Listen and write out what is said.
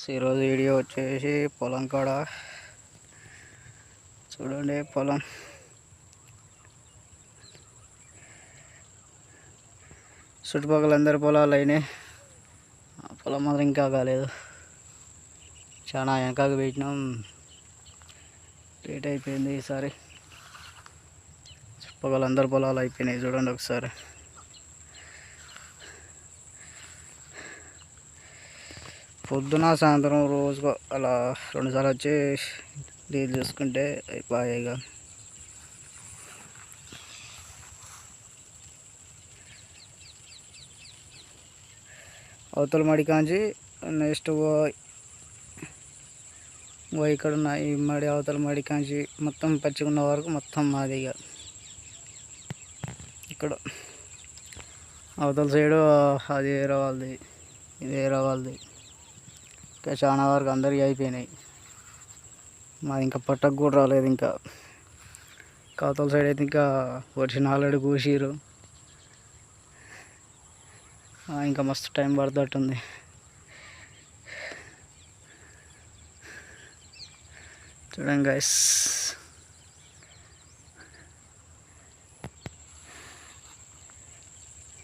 ఈరోజు వీడియో వచ్చేసి పొలం కాడ చూడండి. పొలం చుట్టుపక్కల అందరి పొలాలు అయినాయి. పొలం మాత్రం ఇంకా కాలేదు. చాలా వెనకాకు పెట్టినాం, లేట్ అయిపోయింది. ఈసారి చుట్టుపక్కల అందరి పొలాలు అయిపోయినాయి. చూడండి ఒకసారి. పొద్దున సాయంత్రం రోజుకు అలా 2 సార్లు వచ్చి నీళ్ళు చూసుకుంటే అయిపోయాయిగా. అవతల మడి కాంచి నెక్స్ట్ ఇక్కడ ఉన్న ఈ మడి, అవతల మడి కాంచి మొత్తం పచ్చిగున్న వరకు మొత్తం మాదిగా. ఇక్కడ అవతల సైడు అది వేరే వాళ్ళది, ఇది వేరే వాళ్ళది. ఇంకా చాలా వరకు అందరికీ అయిపోయినాయి. మాది ఇంకా పట్టకు కూడా రాలేదు. ఇంకా అవతల సైడ్ అయితే ఇంకా వర్షం ఆల్రెడీ కూసిరు. ఇంకా మస్తు టైం పడుతుంది. చూడండి గైస్.